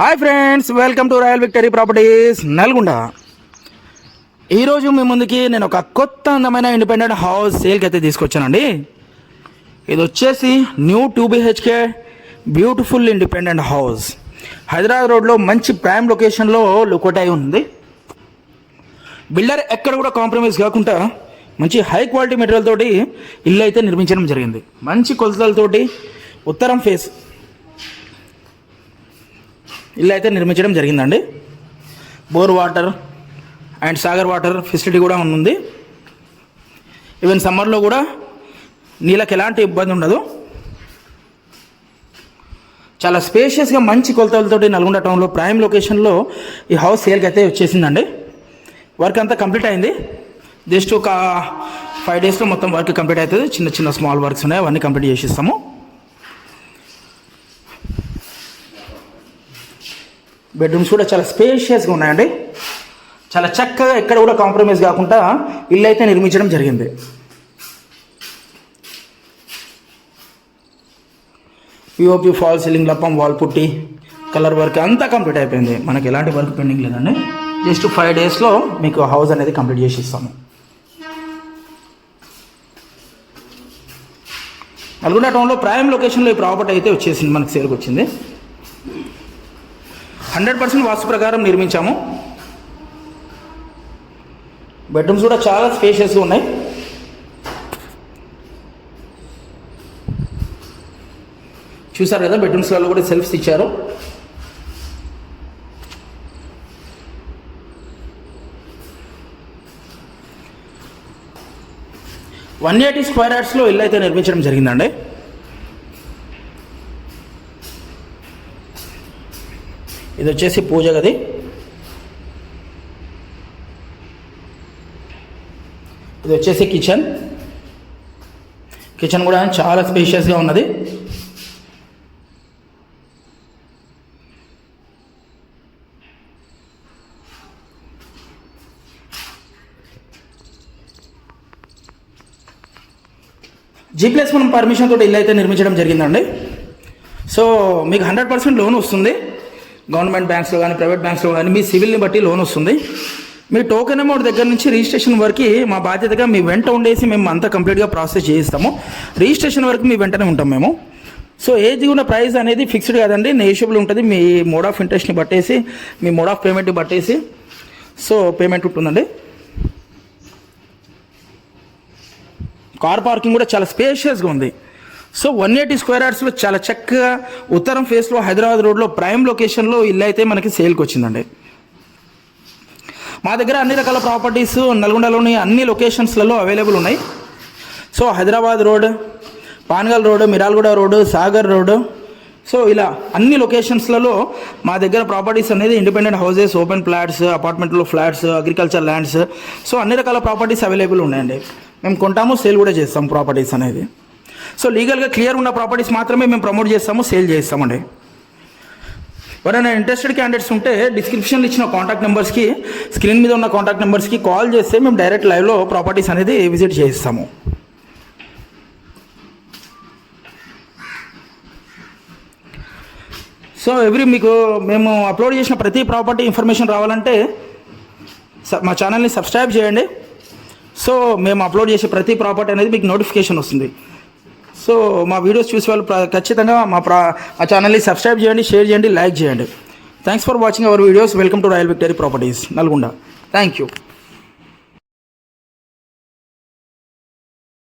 Hi friends, welcome to royal victory properties Nalgonda. ఈరోజు మీ ముందుకి నేను ఒక కొత్త అందమైన ఇండిపెండెంట్ హౌస్ సేల్కి అయితే తీసుకొచ్చానండి. ఇది వచ్చేసి new 2 BHK beautiful independent house Hyderabad రోడ్లో మంచి ప్రైమ్ లొకేషన్లో లొకేట్ అయి ఉంది. బిల్డర్ ఎక్కడ కూడా కాంప్రమైజ్ కాకుండా మంచి హై క్వాలిటీ మెటీరియల్ తోటి ఇల్లు అయితే నిర్మించడం జరిగింది. మంచి కొలతలతోటి ఉత్తరం ఫేస్ ఇల్లు అయితే నిర్మించడం జరిగిందండి. Bore water and Sagar water facility కూడా ఉంది. ఈవెన్ సమ్మర్లో కూడా నీళ్ళకి ఎలాంటి ఇబ్బంది ఉండదు. చాలా స్పేషియస్గా మంచి కొలతలతోటి నల్గొండ టౌన్లో ప్రైమ్ లొకేషన్లో ఈ హౌస్ సేల్కి అయితే వచ్చేసిందండి. వర్క్ అంతా కంప్లీట్ అయింది. జస్ట్ ఒక 5 డేస్లో మొత్తం వర్క్ కంప్లీట్ అవుతుంది. చిన్న చిన్న స్మాల్ వర్క్స్ ఉన్నాయి, అవన్నీ కంప్లీట్ చేసిస్తాము. బెడ్రూమ్స్ కూడా చాలా స్పేషియస్గా ఉన్నాయండి. చాలా చక్కగా ఎక్కడ కూడా కాంప్రమైజ్ కాకుండా ఇల్లు అయితే నిర్మించడం జరిగింది. పిఓపి ఫాల్ సీలింగ్ లప్పం వాల్ పుట్టి కలర్ వర్క్ అంతా కంప్లీట్ అయిపోయింది. మనకి ఎలాంటి వర్క్ పెండింగ్ లేదండి. జస్ట్ 5 డేస్లో మీకు హౌస్ అనేది కంప్లీట్ చేసి ఇస్తాము. నల్గొండ టౌన్లో ప్రైమ్ లొకేషన్లో ఈ ప్రాపర్టీ అయితే వచ్చేసింది, మనకి సేల్కి వచ్చింది. 100% వాస్తు ప్రకారం నిర్మించాము. బెడ్రూమ్స్ కూడా చాలా స్పేషియస్గా ఉన్నాయి. చూసారు కదా, బెడ్రూమ్స్లలో కూడా సెల్ఫ్స్ ఇచ్చారు. $180 స్క్వేర్ యార్డ్స్లో ఇల్లు అయితే నిర్మించడం జరిగిందండి. ఇది వచ్చేసి పూజ గది. ఇది వచ్చేసి కిచెన్. కిచెన్ కూడా చాలా స్పేషియస్గా ఉన్నది. G+1 పర్మిషన్ తోటి ఇల్లు అయితే నిర్మించడం జరిగిందండి. సో మీకు 100% లోన్ వస్తుంది. గవర్నమెంట్ బ్యాంక్స్లో కానీ ప్రైవేట్ బ్యాంక్స్లో కానీ మీ సివిల్ని బట్టి లోన్ వస్తుంది. మీ టోకెన్ అమౌంట్ దగ్గర నుంచి రిజిస్ట్రేషన్ వరకు మా బాధ్యతగా మీ వెంట ఉండేసి మేము అంతా కంప్లీట్గా ప్రాసెస్ చేయిస్తాము. రిజిస్ట్రేషన్ వరకు మీ వెంటనే ఉంటాం మేము. సో ఏది కూడా ప్రైస్ అనేది ఫిక్స్డ్ కాదండి, నెగోషియబుల్ ఉంటుంది. మీ మోడ్ ఆఫ్ ఇంట్రెస్ట్ని బట్టేసి, మీ మోడ్ ఆఫ్ పేమెంట్ని బట్టేసి సో పేమెంట్ ఉంటుందండి. కార్ పార్కింగ్ కూడా చాలా స్పేషియస్గా ఉంది. సో 180 స్క్వేర్ యార్డ్స్లో చాలా చక్కగా ఉత్తరం ఫేస్లో హైదరాబాద్ రోడ్లో ప్రైమ్ లొకేషన్లో ఇల్లు అయితే మనకి సేల్కి వచ్చిందండి. మా దగ్గర అన్ని రకాల ప్రాపర్టీస్ నల్గొండలోని అన్ని లొకేషన్స్లలో అవైలబుల్ ఉన్నాయి. So Hyderabad road, Pangal road, Miryalaguda road, Sagar road, so ఇలా అన్ని లొకేషన్స్లలో మా దగ్గర ప్రాపర్టీస్ అనేది ఇండిపెండెంట్ హౌసెస్, ఓపెన్ ఫ్లాట్స్, అపార్ట్మెంట్లో ఫ్లాట్స్, అగ్రికల్చర్ ల్యాండ్స్, సో అన్ని రకాల ప్రాపర్టీస్ అవైలబుల్ ఉన్నాయండి. మేము కొంటాము, సేల్ కూడా చేస్తాం ప్రాపర్టీస్ అనేది. సో లీగల్గా క్లియర్ ఉన్న ప్రాపర్టీస్ మాత్రమే మేము ప్రమోట్ చేస్తాము, సేల్ చేస్తామండి. ఎవరైనా ఇంట్రెస్టెడ్ క్యాండిడేట్స్ ఉంటే డిస్క్రిప్షన్లో ఇచ్చిన కాంటాక్ట్ నెంబర్స్కి, స్క్రీన్ మీద ఉన్న కాంటాక్ట్ నెంబర్స్కి కాల్ చేస్తే మేము డైరెక్ట్ లైవ్లో ప్రాపర్టీస్ అనేది విజిట్ చేయిస్తాము. సో మీకు మేము అప్లోడ్ చేసిన ప్రతి ప్రాపర్టీ ఇన్ఫర్మేషన్ రావాలంటే మా ఛానల్ని సబ్స్క్రైబ్ చేయండి. సో మేము అప్లోడ్ చేసే ప్రతి ప్రాపర్టీ అనేది మీకు నోటిఫికేషన్ వస్తుంది. సో మా వీడియోస్ చూసే వాళ్ళు ఖచ్చితంగా మా ఛానల్ని సబ్స్క్రైబ్ చేయండి, షేర్ చేయండి, లైక్ చేయండి. Thanks for watching our videos. Welcome to royal victory properties Nalgonda. Thank you.